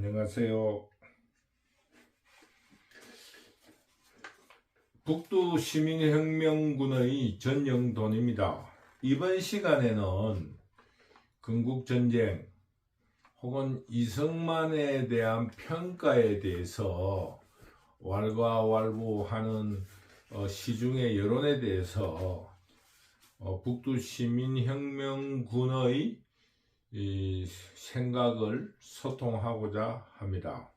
안녕하세요. 북두 시민혁명군의 전영돈입니다. 이번 시간에는 건국전쟁 혹은 이승만에 대한 평가에 대해서 왈가왈부하는 시중의 여론에 대해서 북두 시민혁명군의 이 생각을 소통하고자 합니다.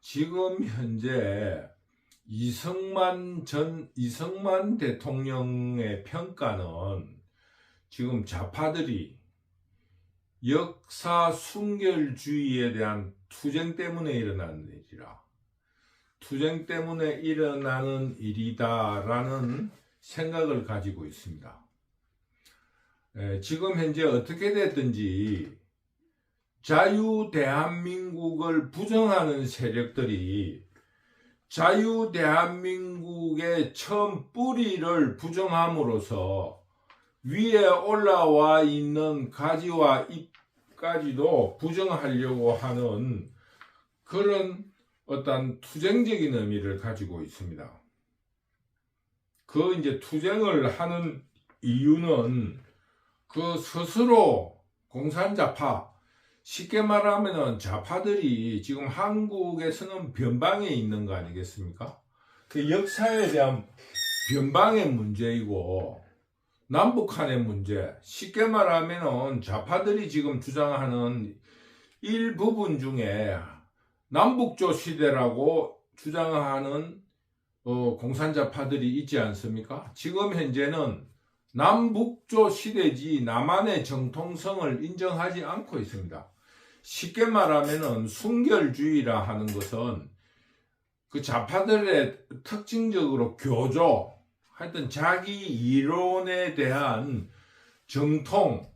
지금 현재 이승만 대통령의 평가는 지금 좌파들이 역사 순결주의에 대한 투쟁 때문에 일어나는 일이라, 투쟁 때문에 일어나는 일이다라는 생각을 가지고 있습니다. 지금 현재 어떻게 됐든지 자유대한민국을 부정하는 세력들이 자유대한민국의 처음 뿌리를 부정함으로써 위에 올라와 있는 가지와 잎까지도 부정하려고 하는 그런 어떤 투쟁적인 의미를 가지고 있습니다. 그 이제 투쟁을 하는 이유는 그 스스로 공산좌파, 쉽게 말하면 좌파들이 지금 한국에서는 변방에 있는 거 아니겠습니까? 그 역사에 대한 변방의 문제이고 남북한의 문제, 쉽게 말하면 좌파들이 지금 주장하는 일부분 중에 남북조 시대라고 주장하는 공산좌파들이 있지 않습니까? 지금 현재는 남북조 시대지 남한의 정통성을 인정하지 않고 있습니다. 쉽게 말하면 순결주의라 하는 것은 그 좌파들의 특징적으로 교조, 하여튼 자기 이론에 대한 정통성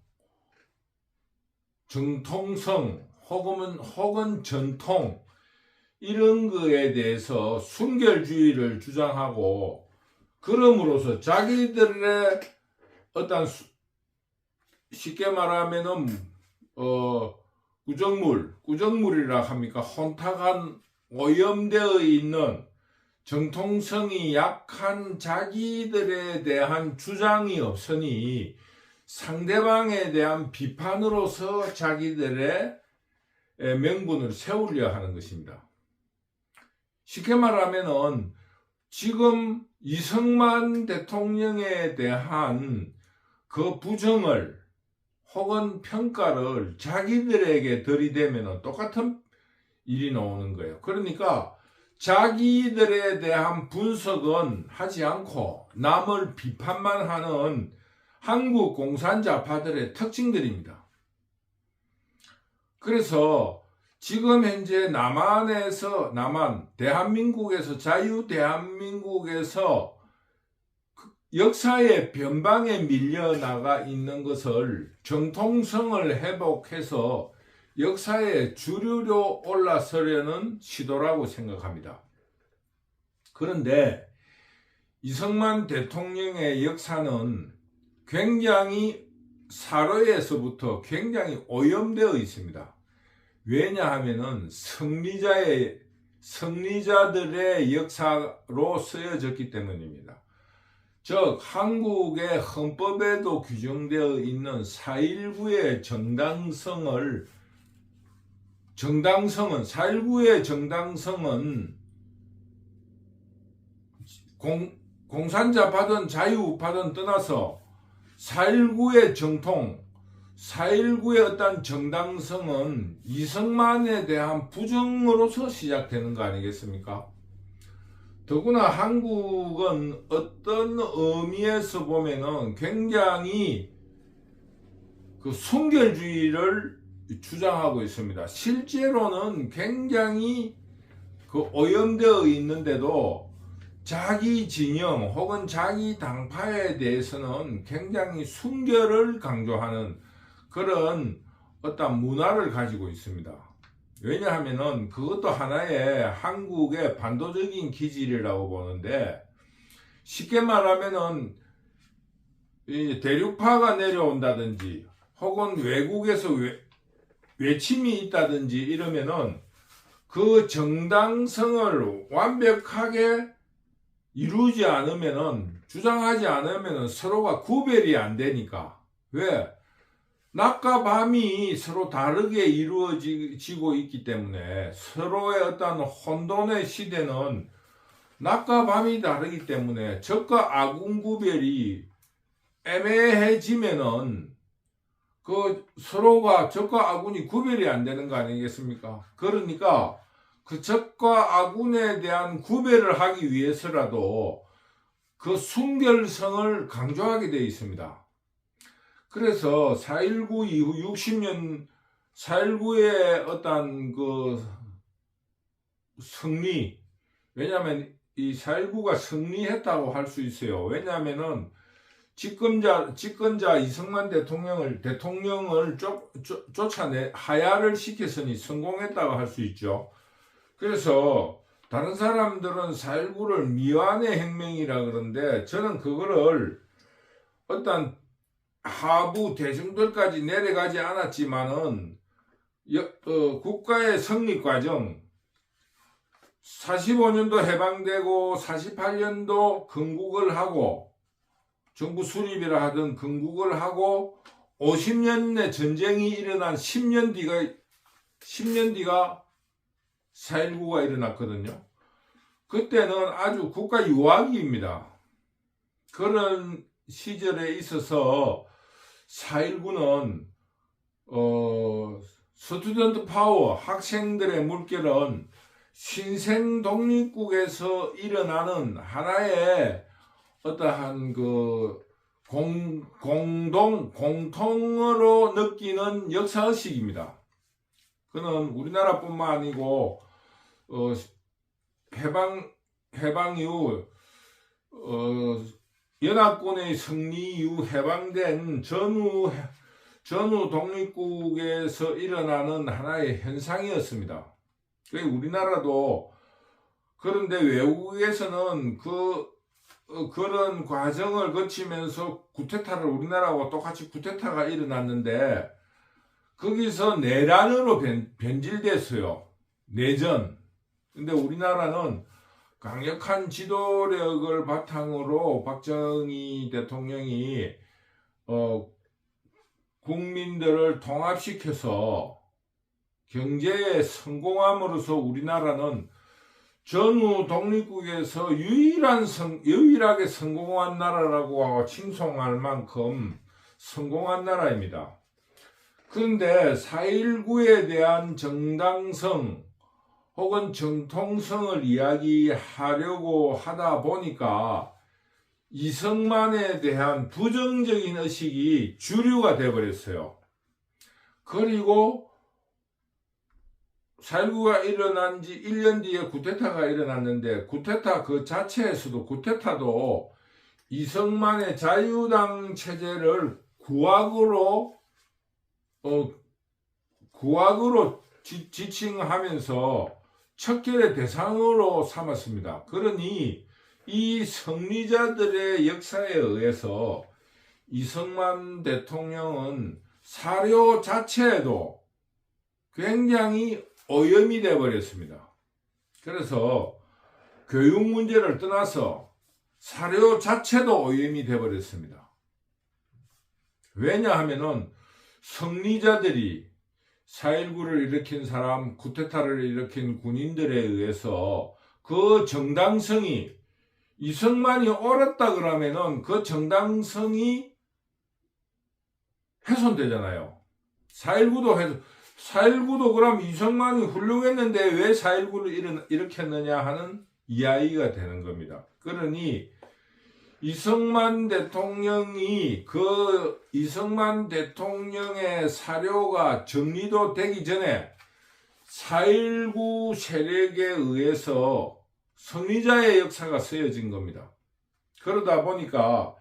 혹은 전통, 이런 거에 대해서 순결주의를 주장하고, 그럼으로써 자기들의 어떤 쉽게 말하면은 구정물이라 합니까? 혼탁한 오염되어 있는 정통성이 약한 자기들에 대한 주장이 없으니 상대방에 대한 비판으로서 자기들의 명분을 세우려 하는 것입니다. 쉽게 말하면은 지금 이승만 대통령에 대한 그 부정을 혹은 평가를 자기들에게 들이대면 똑같은 일이 나오는 거예요. 그러니까 자기들에 대한 분석은 하지 않고 남을 비판만 하는 한국 공산좌파들의 특징들입니다. 그래서 지금 현재 대한민국에서 자유대한민국에서 역사의 변방에 밀려나가 있는 것을 정통성을 회복해서 역사의 주류로 올라서려는 시도라고 생각합니다. 그런데 이승만 대통령의 역사는 굉장히 사로에서부터 굉장히 오염되어 있습니다. 왜냐하면은 승리자들의 역사로 쓰여졌기 때문입니다. 즉 한국의 헌법에도 규정되어 있는 4.19의 정당성은 공산좌파든 자유우파든 떠나서 4.19의 정통, 4.19의 어떤 정당성은 이승만에 대한 부정으로서 시작되는 거 아니겠습니까? 더구나 한국은 어떤 의미에서 보면은 굉장히 그 순결주의를 주장하고 있습니다. 실제로는 굉장히 그 오염되어 있는데도 자기 진영 혹은 자기 당파에 대해서는 굉장히 순결을 강조하는 그런 어떤 문화를 가지고 있습니다. 왜냐하면은 그것도 하나의 한국의 반도적인 기질이라고 보는데, 쉽게 말하면은 이 대륙파가 내려온다든지 혹은 외국에서 외침이 있다든지 이러면은 그 정당성을 완벽하게 이루지 않으면은, 주장하지 않으면은 서로가 구별이 안 되니까. 왜? 낮과 밤이 서로 다르게 이루어지고 있기 때문에, 서로의 어떤 혼돈의 시대는 낮과 밤이 다르기 때문에 적과 아군 구별이 애매해지면은 그 서로가 적과 아군이 구별이 안 되는 거 아니겠습니까? 그러니까 그 적과 아군에 대한 구별을 하기 위해서라도 그 순결성을 강조하게 되어 있습니다. 그래서 4.19 이후 60년 4.19의 어떤 그 승리, 왜냐하면 이 4.19가 승리했다고 할 수 있어요. 왜냐하면은 집권자 이승만 대통령을 쫓아내 하야를 시켰으니 성공했다고 할 수 있죠. 그래서 다른 사람들은 4.19를 미완의 혁명이라 그러는데, 저는 그거를 어떤 하부 대중들까지 내려가지 않았지만은 국가의 성립 과정, 45년도 해방되고 48년도 건국을 하고 정부 수립이라 하던 건국을 하고 50년의 전쟁이 일어난 10년 뒤가 4.19가 일어났거든요. 그때는 아주 국가 유아기입니다. 그런 시절에 있어서 4.19는 스튜던트 파워, 학생들의 물결은 신생 독립국에서 일어나는 하나의 어떠한 그 공통으로 느끼는 역사의식입니다. 그는 우리나라뿐만 아니고 해방 이후 연합군의 승리 이후 해방된 전후 독립국에서 일어나는 하나의 현상이었습니다. 우리나라도, 그런데 외국에서는 그런 과정을 거치면서 쿠데타를, 우리나라와 똑같이 쿠데타가 일어났는데 거기서 내란으로 변질됐어요. 내전. 근데 우리나라는 강력한 지도력을 바탕으로 박정희 대통령이 국민들을 통합시켜서 경제에 성공함으로써 우리나라는 전후 독립국에서 유일하게 성공한 나라라고 칭송할 만큼 성공한 나라입니다. 그런데 4.19에 대한 정당성 혹은 정통성을 이야기하려고 하다 보니까 이승만에 대한 부정적인 의식이 주류가 되어버렸어요. 그리고 4.19가 일어난 지 1년 뒤에 쿠데타가 일어났는데, 쿠데타 그 자체에서도, 쿠데타도 이승만의 자유당 체제를 구악으로 지칭하면서 척결의 대상으로 삼았습니다. 그러니 이 승리자들의 역사에 의해서 이승만 대통령은 사료 자체에도 굉장히 오염이 되어버렸습니다. 그래서 교육 문제를 떠나서 사료 자체도 오염이 되어버렸습니다. 왜냐하면은 승리자들이 4.19를 일으킨 사람, 쿠데타를 일으킨 군인들에 의해서 그 정당성이, 이승만이 옳았다 그러면은 그 정당성이 훼손되잖아요. 4.19도 그럼 이승만이 훌륭했는데 왜 4.19를 일으켰느냐 하는 이야기가 되는 겁니다. 그러니 이승만 대통령의 사료가 정리도 되기 전에 4.19 세력에 의해서 승리자의 역사가 쓰여진 겁니다. 그러다 보니까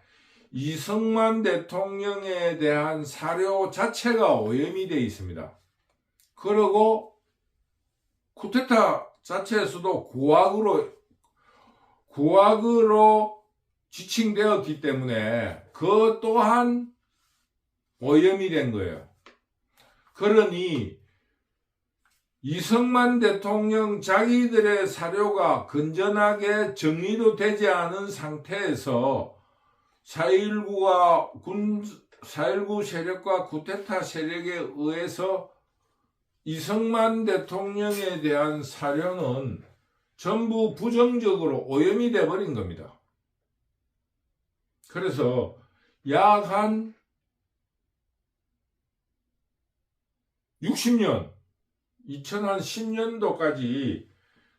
이승만 대통령에 대한 사료 자체가 오염이 되어 있습니다. 그리고 쿠데타 자체에서도 구악으로 지칭되었기 때문에 그 또한 오염이 된 거예요. 그러니 이승만 대통령 자기들의 사료가 건전하게 정리도 되지 않은 상태에서 4.19 세력과 쿠데타 세력에 의해서 이승만 대통령에 대한 사료는 전부 부정적으로 오염이 돼버린 겁니다. 그래서 약 한 60년, 2010년도까지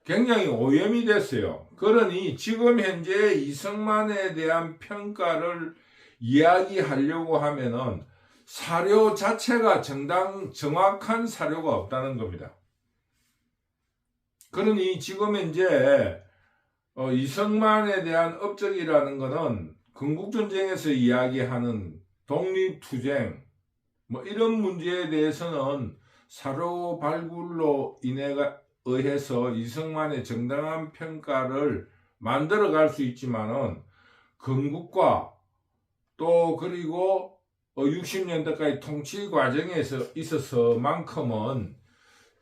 굉장히 오염이 됐어요. 그러니 지금 현재 이승만에 대한 평가를 이야기하려고 하면은 사료 자체가 정확한 사료가 없다는 겁니다. 그러니 지금 현재 이승만에 대한 업적이라는 것은 건국전쟁에서 이야기하는 독립투쟁 뭐 이런 문제에 대해서는 사료 발굴로 의해서 이승만의 정당한 평가를 만들어 갈 수 있지만은 건국과 또 그리고 60년대까지 통치 과정에서 있어서만큼은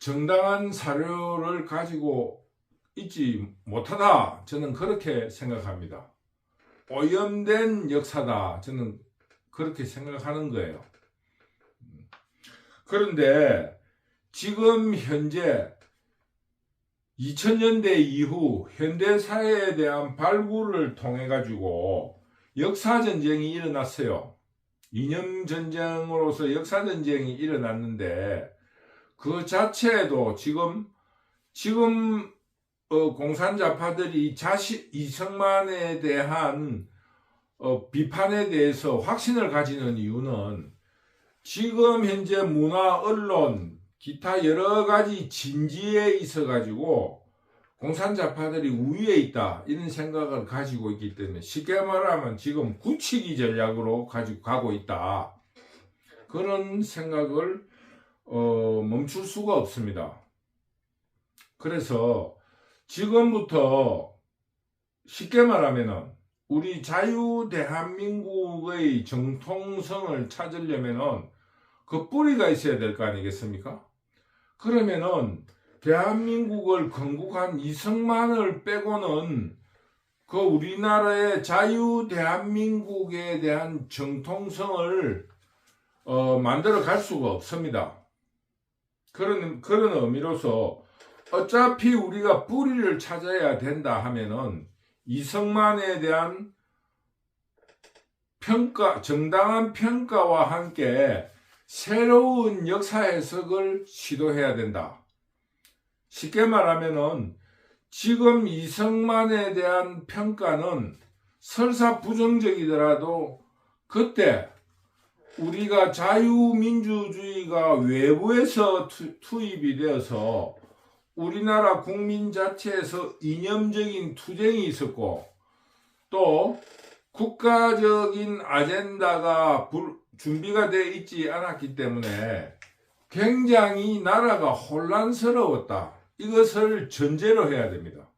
정당한 사료를 가지고 있지 못하다. 저는 그렇게 생각합니다. 오염된 역사다. 저는 그렇게 생각하는 거예요. 그런데 지금 현재 2000년대 이후 현대사회에 대한 발굴을 통해 가지고 역사전쟁이 일어났어요. 이념전쟁으로서 역사전쟁이 일어났는데 그 자체에도 지금 공산자파들이 이승만에 대한 비판에 대해서 확신을 가지는 이유는 지금 현재 문화, 언론, 기타 여러 가지 진지에 있어 가지고 공산자파들이 우위에 있다 이런 생각을 가지고 있기 때문에 쉽게 말하면 지금 굳히기 전략으로 가지고 가고 있다. 그런 생각을 멈출 수가 없습니다. 그래서 지금부터 쉽게 말하면은 우리 자유 대한민국의 정통성을 찾으려면은 그 뿌리가 있어야 될 거 아니겠습니까? 그러면은 대한민국을 건국한 이승만을 빼고는 그 우리나라의 자유 대한민국에 대한 정통성을 만들어 갈 수가 없습니다. 그런 의미로서 어차피 우리가 뿌리를 찾아야 된다 하면은 이승만에 대한 평가, 정당한 평가와 함께 새로운 역사 해석을 시도해야 된다. 쉽게 말하면은 지금 이승만에 대한 평가는 설사 부정적이더라도 그때 우리가 자유민주주의가 외부에서 투입이 되어서 우리나라 국민 자체에서 이념적인 투쟁이 있었고 또 국가적인 아젠다가 준비가 되어 있지 않았기 때문에 굉장히 나라가 혼란스러웠다. 이것을 전제로 해야 됩니다.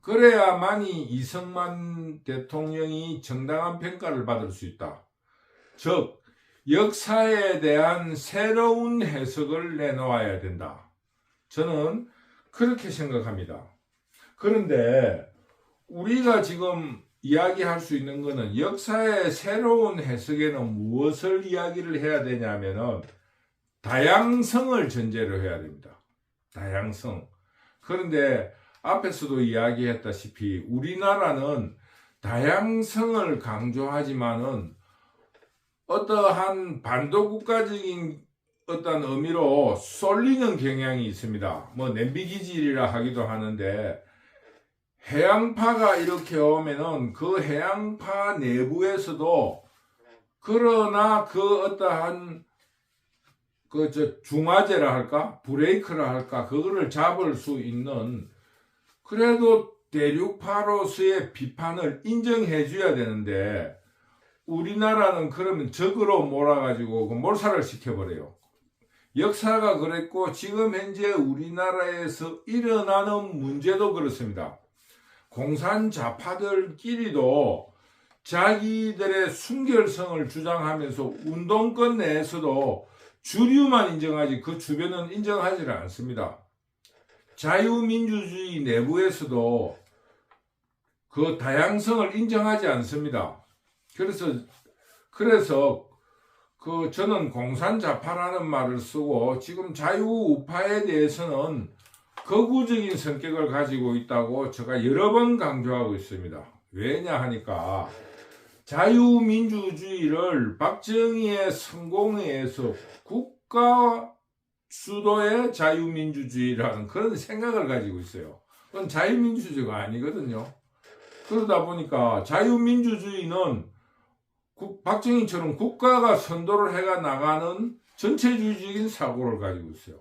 그래야만이 이승만 대통령이 정당한 평가를 받을 수 있다. 즉 역사에 대한 새로운 해석을 내놓아야 된다. 저는 그렇게 생각합니다. 그런데 우리가 지금 이야기할 수 있는 것은 역사의 새로운 해석에는 무엇을 이야기를 해야 되냐면은 다양성을 전제로 해야 됩니다. 다양성. 그런데 앞에서도 이야기했다시피 우리나라는 다양성을 강조하지만은 어떠한 반도국가적인 어떤 의미로 쏠리는 경향이 있습니다. 뭐 냄비기질이라 하기도 하는데 해양파가 이렇게 오면은 그 해양파 내부에서도 그러나 그 어떠한 중화제라 할까? 브레이크라 할까? 그거를 잡을 수 있는 그래도 대륙파로서의 비판을 인정해 줘야 되는데 우리나라는 그러면 적으로 몰아가지고 그 몰살을 시켜버려요. 역사가 그랬고 지금 현재 우리나라에서 일어나는 문제도 그렇습니다. 공산자파들끼리도 자기들의 순결성을 주장하면서 운동권 내에서도 주류만 인정하지 그 주변은 인정하지 않습니다. 자유민주주의 내부에서도 그 다양성을 인정하지 않습니다. 그래서 저는 공산자파라는 말을 쓰고 지금 자유우파에 대해서는 거구적인 성격을 가지고 있다고 제가 여러 번 강조하고 있습니다. 왜냐 하니까 자유민주주의를 박정희의 성공에 의해서 국가 주도의 자유민주주의라는 그런 생각을 가지고 있어요. 그건 자유민주주의가 아니거든요. 그러다 보니까 자유민주주의는 박정희처럼 국가가 선도를 해가 나가는 전체주의적인 사고를 가지고 있어요.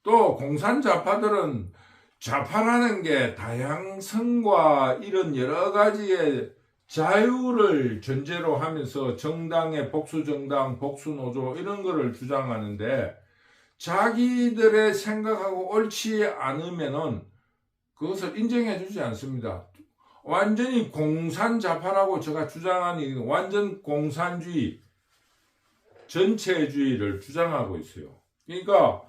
또 공산자파들은 좌파라는 게 다양성과 이런 여러 가지의 자유를 전제로 하면서 정당의 복수정당, 복수노조 이런 거를 주장하는데 자기들의 생각하고 옳지 않으면은 그것을 인정해 주지 않습니다. 완전히 공산자파라고 제가 주장하는 완전 공산주의, 전체주의를 주장하고 있어요. 그러니까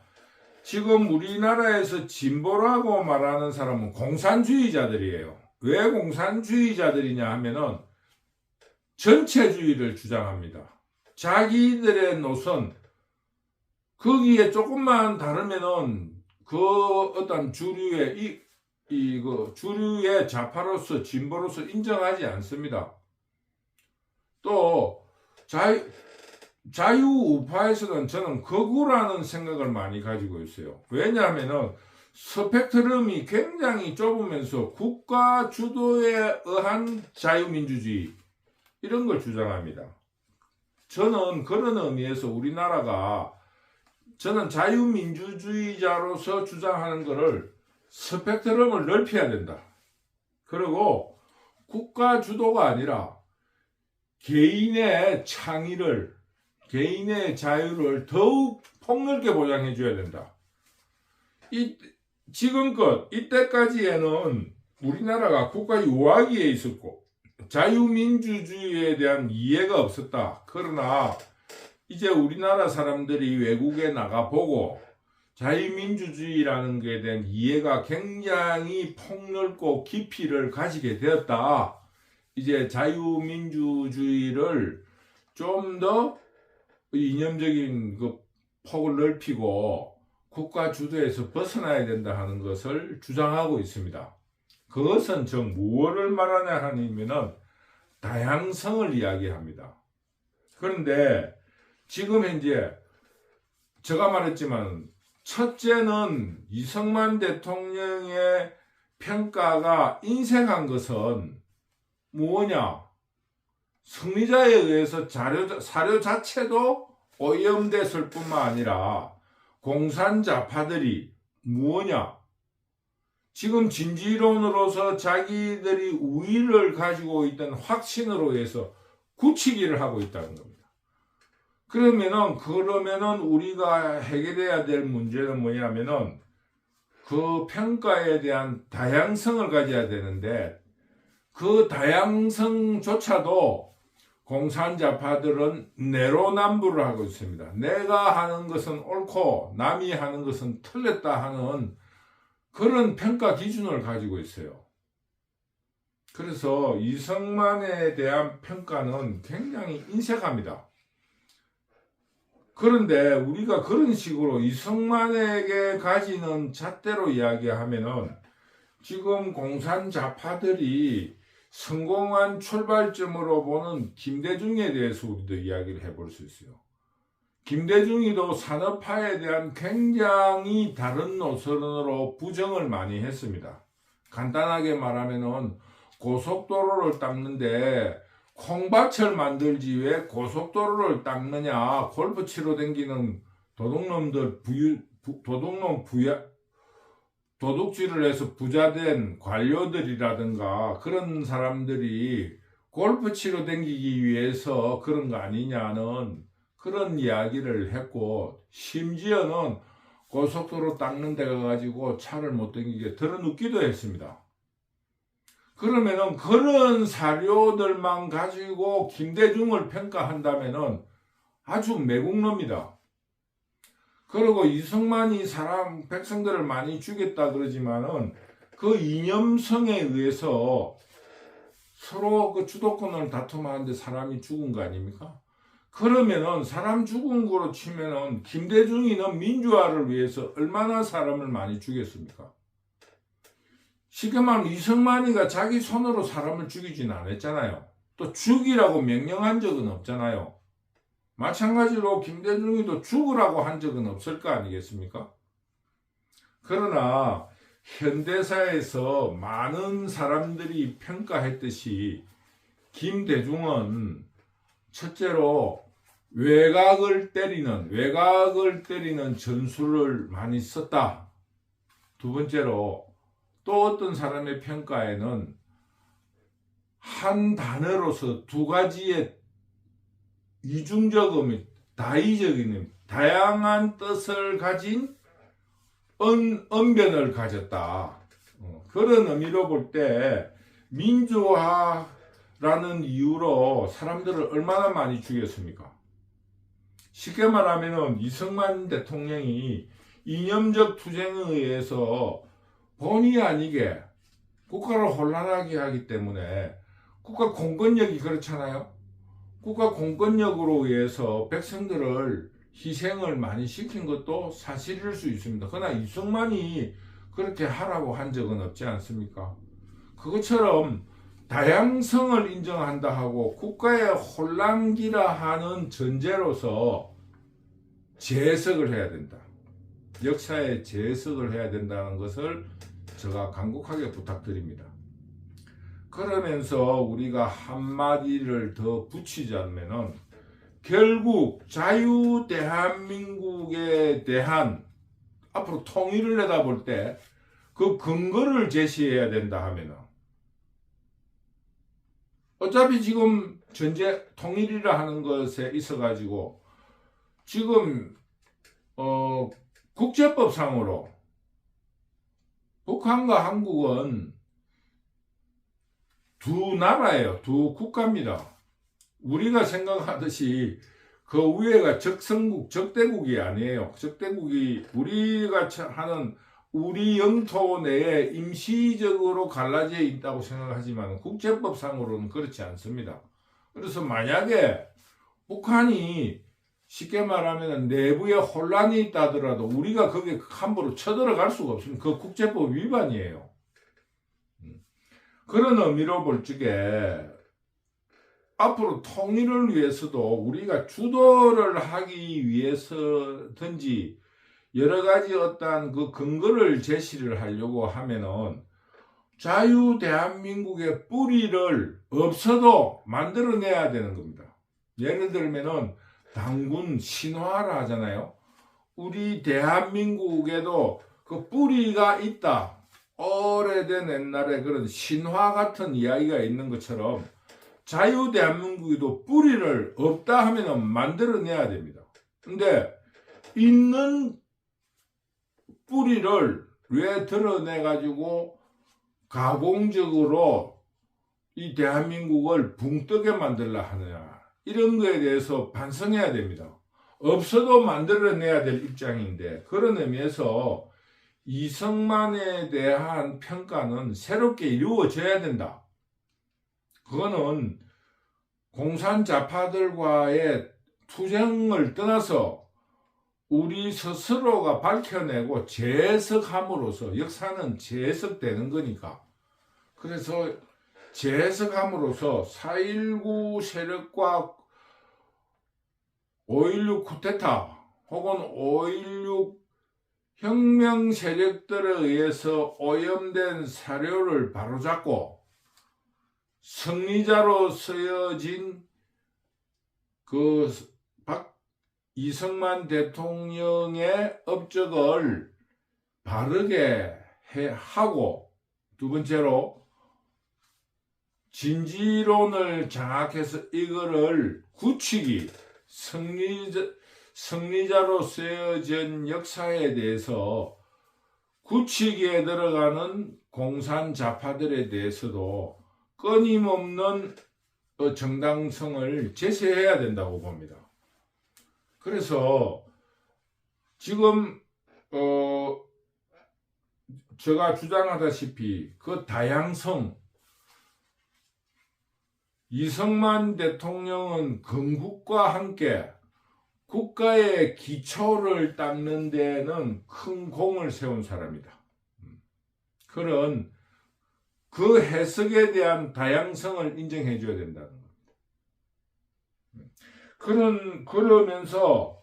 지금 우리나라에서 진보라고 말하는 사람은 공산주의자들이에요. 왜 공산주의자들이냐 하면은 전체주의를 주장합니다. 자기들의 노선, 거기에 조금만 다르면은 그 어떤 주류의 주류의 좌파로서 진보로서 인정하지 않습니다. 또 자유우파에서는 저는 거구라는 생각을 많이 가지고 있어요. 왜냐하면은 스펙트럼이 굉장히 좁으면서 국가 주도에 의한 자유민주주의 이런 걸 주장합니다. 저는 그런 의미에서 저는 자유민주주의자로서 주장하는 것을 스펙트럼을 넓혀야 된다. 그리고 국가 주도가 아니라 개인의 창의를, 개인의 자유를 더욱 폭넓게 보장해 줘야 된다. 지금껏 이때까지에는 우리나라가 국가 유화기에 있었고 자유민주주의에 대한 이해가 없었다. 그러나 이제 우리나라 사람들이 외국에 나가보고 자유민주주의라는 것에 대한 이해가 굉장히 폭넓고 깊이를 가지게 되었다. 이제 자유민주주의를 좀 더 이념적인 폭을 넓히고 국가 주도에서 벗어나야 된다 하는 것을 주장하고 있습니다. 그것은 무엇을 말하냐 하면은 다양성을 이야기합니다. 그런데 지금 현재 제가 말했지만 첫째는 이승만 대통령의 평가가 인색한 것은 뭐냐? 승리자에 의해서 사료 자체도 오염됐을 뿐만 아니라 공산자파들이 뭐냐? 지금 진지론으로서 자기들이 우위를 가지고 있던 확신으로 해서 굳히기를 하고 있다는 겁니다. 그러면은 우리가 해결해야 될 문제는 뭐냐면은 그 평가에 대한 다양성을 가져야 되는데 그 다양성조차도 공산자파들은 내로남불을 하고 있습니다. 내가 하는 것은 옳고 남이 하는 것은 틀렸다 하는 그런 평가 기준을 가지고 있어요. 그래서 이승만에 대한 평가는 굉장히 인색합니다. 그런데 우리가 그런 식으로 이승만에게 가지는 잣대로 이야기하면은 지금 공산자파들이 성공한 출발점으로 보는 김대중에 대해서 우리도 이야기를 해볼 수 있어요. 김대중이도 산업화에 대한 굉장히 다른 노선으로 부정을 많이 했습니다. 간단하게 말하면은 고속도로를 닦는데 콩밭을 만들지 왜 고속도로를 닦느냐, 골프 치러 다니는 도둑질을 해서 부자된 관료들이라든가 그런 사람들이 골프 치러 다니기 위해서 그런 거 아니냐는 그런 이야기를 했고, 심지어는 고속도로 닦는 데 가가지고 차를 못 다니게 덜어눕기도 했습니다. 그러면은 그런 사료들만 가지고 김대중을 평가한다면은 아주 매국노입니다. 그리고 이승만이 백성들을 많이 죽였다 그러지만은 그 이념성에 의해서 서로 그 주도권을 다툼하는데 사람이 죽은 거 아닙니까? 그러면은 사람 죽은 거로 치면은 김대중이는 민주화를 위해서 얼마나 사람을 많이 죽였습니까? 쉽게 말하면 이승만이가 자기 손으로 사람을 죽이진 않았잖아요. 또 죽이라고 명령한 적은 없잖아요. 마찬가지로 김대중이도 죽으라고 한 적은 없을 거 아니겠습니까? 그러나 현대사에서 많은 사람들이 평가했듯이 김대중은 첫째로 외곽을 때리는 전술을 많이 썼다. 두 번째로 또 어떤 사람의 평가에는 한 단어로서 두 가지의 이중적인, 다의적인, 다양한 뜻을 가진 언변을 가졌다. 그런 의미로 볼 때 민주화라는 이유로 사람들을 얼마나 많이 죽였습니까? 쉽게 말하면 이승만 대통령이 이념적 투쟁에 의해서 본의 아니게 국가를 혼란하게 하기 때문에 국가 공권력이 그렇잖아요. 국가 공권력으로 의해서 백성들을 희생을 많이 시킨 것도 사실일 수 있습니다. 그러나 이승만이 그렇게 하라고 한 적은 없지 않습니까? 그것처럼 다양성을 인정한다 하고 국가의 혼란기라 하는 전제로서 재해석을 해야 된다. 역사에 재해석을 해야 된다는 것을 제가 간곡하게 부탁드립니다. 그러면서 우리가 한마디를 더 붙이자면은 결국 자유 대한민국에 대한 앞으로 통일을 내다볼 때 그 근거를 제시해야 된다 하면은 어차피 지금 전제 통일이라 하는 것에 있어 가지고 지금 국제법상으로 북한과 한국은 두 나라예요. 두 국가입니다. 우리가 생각하듯이 그 위에가 적성국, 적대국이 아니에요. 적대국이 우리가 하는 우리 영토 내에 임시적으로 갈라져 있다고 생각하지만 국제법상으로는 그렇지 않습니다. 그래서 만약에 북한이 쉽게 말하면 내부에 혼란이 있다 하더라도 우리가 거기에 함부로 쳐들어갈 수가 없습니다. 그 국제법 위반이에요. 그런 의미로 볼 적에 앞으로 통일을 위해서도 우리가 주도를 하기 위해서든지 여러 가지 어떠한 그 근거를 제시를 하려고 하면은 자유 대한민국의 뿌리를 없어도 만들어내야 되는 겁니다. 예를 들면은 당군 신화라 하잖아요. 우리 대한민국에도 그 뿌리가 있다. 오래된 옛날에 그런 신화 같은 이야기가 있는 것처럼 자유 대한민국에도 뿌리를 없다 하면은 만들어내야 됩니다. 근데 있는 뿌리를 왜 드러내가지고 가공적으로 이 대한민국을 붕뜨게 만들려 하느냐. 이런 거에 대해서 반성해야 됩니다. 없어도 만들어내야 될 입장인데 그런 의미에서 이승만에 대한 평가는 새롭게 이루어져야 된다. 그거는 공산자파들과의 투쟁을 떠나서 우리 스스로가 밝혀내고 재해석함으로써 역사는 재해석되는 거니까 그래서 재해석함으로써 4.19 세력과 5.16 쿠데타 혹은 5.16 혁명 세력들에 의해서 오염된 사료를 바로잡고 승리자로 쓰여진 그 이승만 대통령의 업적을 바르게 하고 두 번째로 진지론을 장악해서 이거를 굳히기 승리자로 쓰여진 역사에 대해서 굳히기에 들어가는 공산자파들에 대해서도 끊임없는 정당성을 제시해야 된다고 봅니다. 그래서 지금 제가 주장하다시피 그 다양성, 이승만 대통령은 건국과 함께 국가의 기초를 닦는 데는 큰 공을 세운 사람이다. 그런 그 해석에 대한 다양성을 인정해 줘야 된다는 겁니다. 그러면서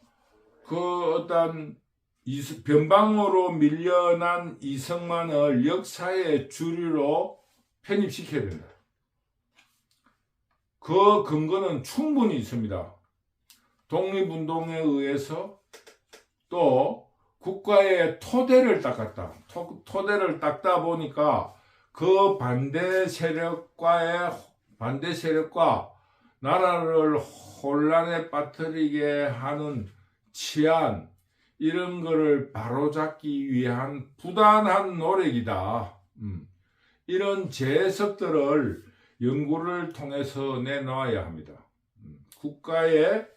그 어떤 변방으로 밀려난 이승만을 역사의 주류로 편입시켜야 된다. 그 근거는 충분히 있습니다. 독립운동에 의해서 또 국가의 토대를 닦았다. 토대를 닦다 보니까 그 반대 세력과 나라를 혼란에 빠뜨리게 하는 치안, 이런 거를 바로잡기 위한 부단한 노력이다. 이런 재해석들을 연구를 통해서 내놓아야 합니다. 국가의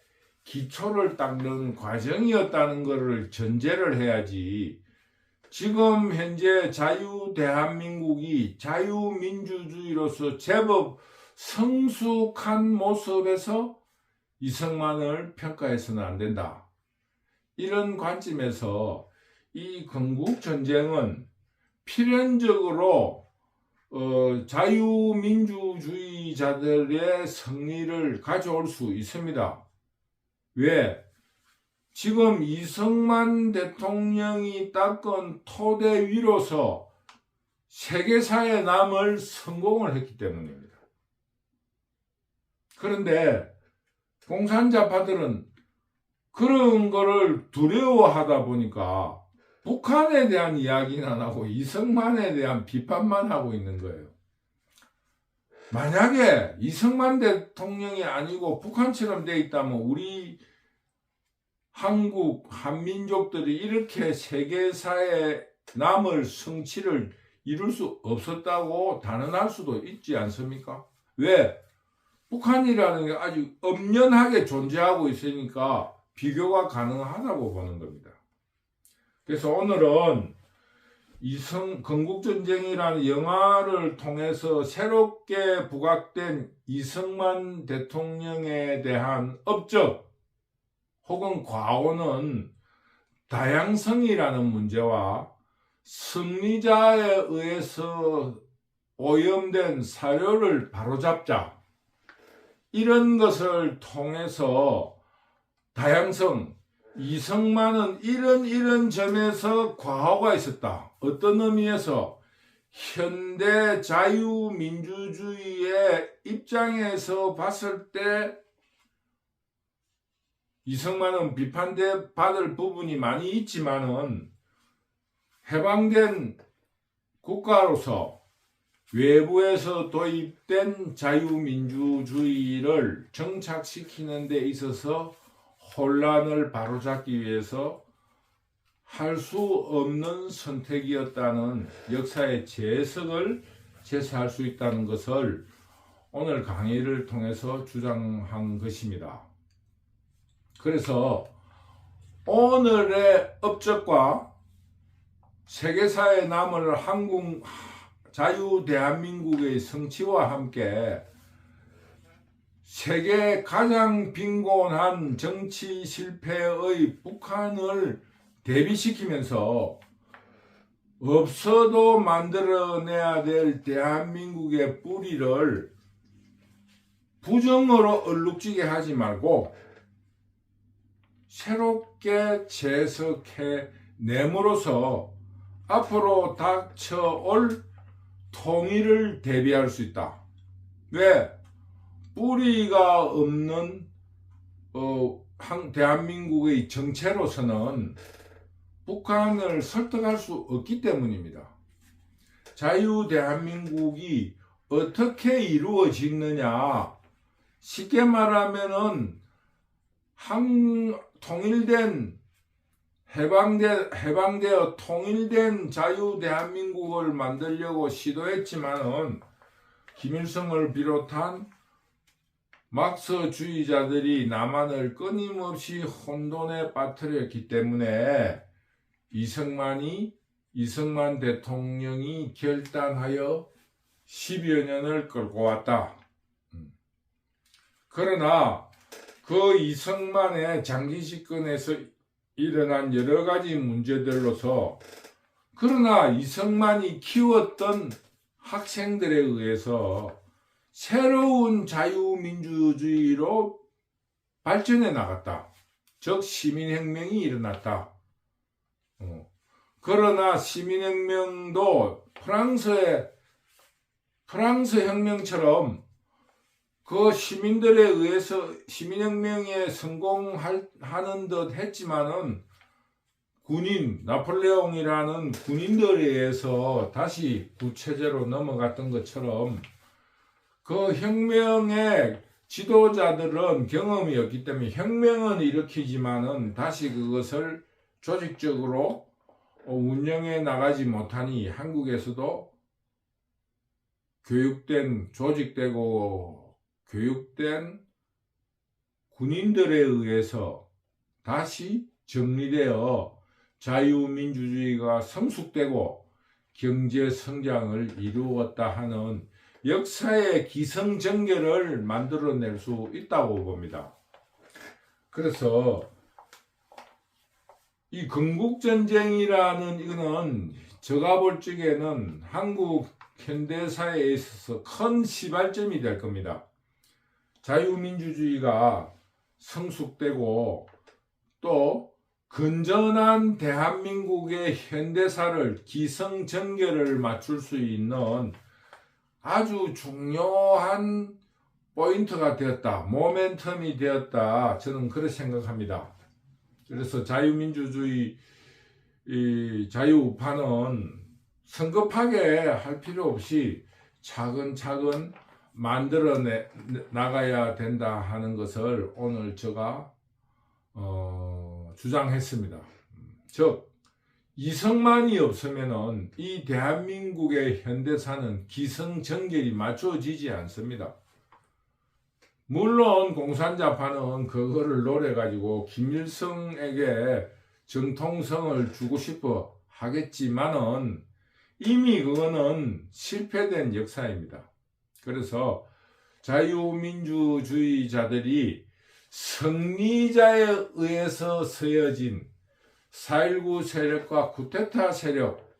기초를 닦는 과정이었다는 것을 전제를 해야지, 지금 현재 대한민국이 자유민주주의로서 제법 성숙한 모습에서 이승만을 평가해서는 안 된다. 이런 관점에서 이 건국전쟁은 필연적으로 자유민주주의자들의 승리를 가져올 수 있습니다. 왜? 지금 이승만 대통령이 닦은 토대 위로서 세계사에 남을 성공을 했기 때문입니다. 그런데 공산자파들은 그런 거를 두려워하다 보니까 북한에 대한 이야기는 안 하고 이승만에 대한 비판만 하고 있는 거예요. 만약에 이승만 대통령이 아니고 북한처럼 돼 있다면 우리 한민족들이 이렇게 세계사에 남을 성취를 이룰 수 없었다고 단언할 수도 있지 않습니까? 왜? 북한이라는 게 아주 엄연하게 존재하고 있으니까 비교가 가능하다고 보는 겁니다. 그래서 오늘은 건국전쟁이라는 영화를 통해서 새롭게 부각된 이승만 대통령에 대한 업적 혹은 과오는 다양성이라는 문제와 승리자에 의해서 오염된 사료를 바로잡자, 이런 것을 통해서 다양성, 이승만은 이런 점에서 과오가 있었다. 어떤 의미에서 현대 자유민주주의의 입장에서 봤을 때 이승만은 비판받을 부분이 많이 있지만은 해방된 국가로서 외부에서 도입된 자유민주주의를 정착시키는 데 있어서 혼란을 바로잡기 위해서 할 수 없는 선택이었다는 역사의 재해석을 제시할 수 있다는 것을 오늘 강의를 통해서 주장한 것입니다. 그래서 오늘의 업적과 세계사에 남을 자유대한민국의 성취와 함께 세계 가장 빈곤한 정치 실패의 북한을 대비시키면서 없어도 만들어내야 될 대한민국의 뿌리를 부정으로 얼룩지게 하지 말고 새롭게 재해석해 내므로써 앞으로 닥쳐올 통일을 대비할 수 있다. 왜? 뿌리가 없는 대한민국의 정체로서는 북한을 설득할 수 없기 때문입니다. 자유 대한민국이 어떻게 이루어지느냐? 쉽게 말하면은 해방되어 통일된 자유 대한민국을 만들려고 시도했지만은 김일성을 비롯한 막스주의자들이 남한을 끊임없이 혼돈에 빠뜨렸기 때문에 이승만 대통령이 결단하여 10여 년을 끌고 왔다. 그러나 그 이승만의 장기 집권에서 일어난 여러 가지 문제들로서, 그러나 이승만이 키웠던 학생들에 의해서 새로운 자유민주주의로 발전해 나갔다. 즉 시민혁명이 일어났다. 그러나 시민혁명도 프랑스 혁명처럼 그 시민들에 의해서 시민혁명에 성공하는 듯 했지만은 나폴레옹이라는 군인들에 의해서 다시 구체제로 넘어갔던 것처럼 그 혁명의 지도자들은 경험이 없기 때문에 혁명은 일으키지만은 다시 그것을 조직적으로 운영해 나가지 못하니 한국에서도 조직되고 교육된 군인들에 의해서 다시 정리되어 자유민주주의가 성숙되고 경제 성장을 이루었다 하는 역사의 기승전결을 만들어낼 수 있다고 봅니다. 그래서 이 건국전쟁이라는 이거는 제가 볼 적에는 한국 현대사에 있어서 큰 시발점이 될 겁니다. 자유민주주의가 성숙되고 또 건전한 대한민국의 현대사를 기승전결을 맞출 수 있는 아주 중요한 포인트가 되었다. 모멘텀이 되었다. 저는 그렇게 생각합니다. 그래서 자유민주주의 자유우파는 성급하게 할 필요 없이 차근차근 만들어 나가야 된다 하는 것을 오늘 제가 주장했습니다. 즉 이승만이 없으면은 이 대한민국의 현대사는 기승전결이 맞춰지지 않습니다. 물론 공산자파는 그거를 노려가지고 김일성에게 정통성을 주고 싶어 하겠지만은 이미 그거는 실패된 역사입니다. 그래서 자유민주주의자들이 승리자에 의해서 세워진 4.19 세력과 쿠데타 세력,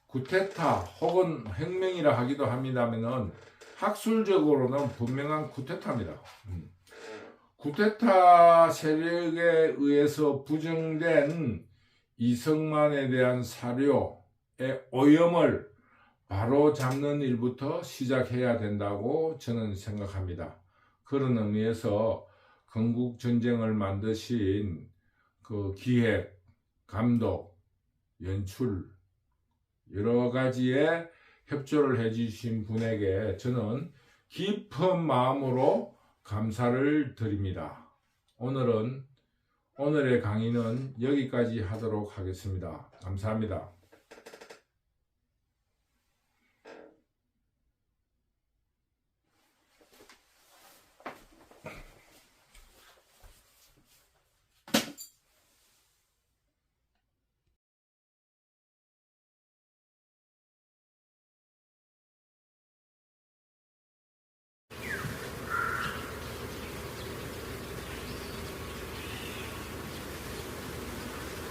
쿠데타 혹은 혁명이라 하기도 합니다만은 학술적으로는 분명한 쿠데타입니다. 쿠데타 세력에 의해서 부정된 이승만에 대한 사료의 오염을 바로 잡는 일부터 시작해야 된다고 저는 생각합니다. 그런 의미에서 건국전쟁을 만드신 그 기획, 감독, 연출 여러 가지의 협조를 해주신 분에게 저는 깊은 마음으로 감사를 드립니다. 오늘의 강의는 여기까지 하도록 하겠습니다. 감사합니다.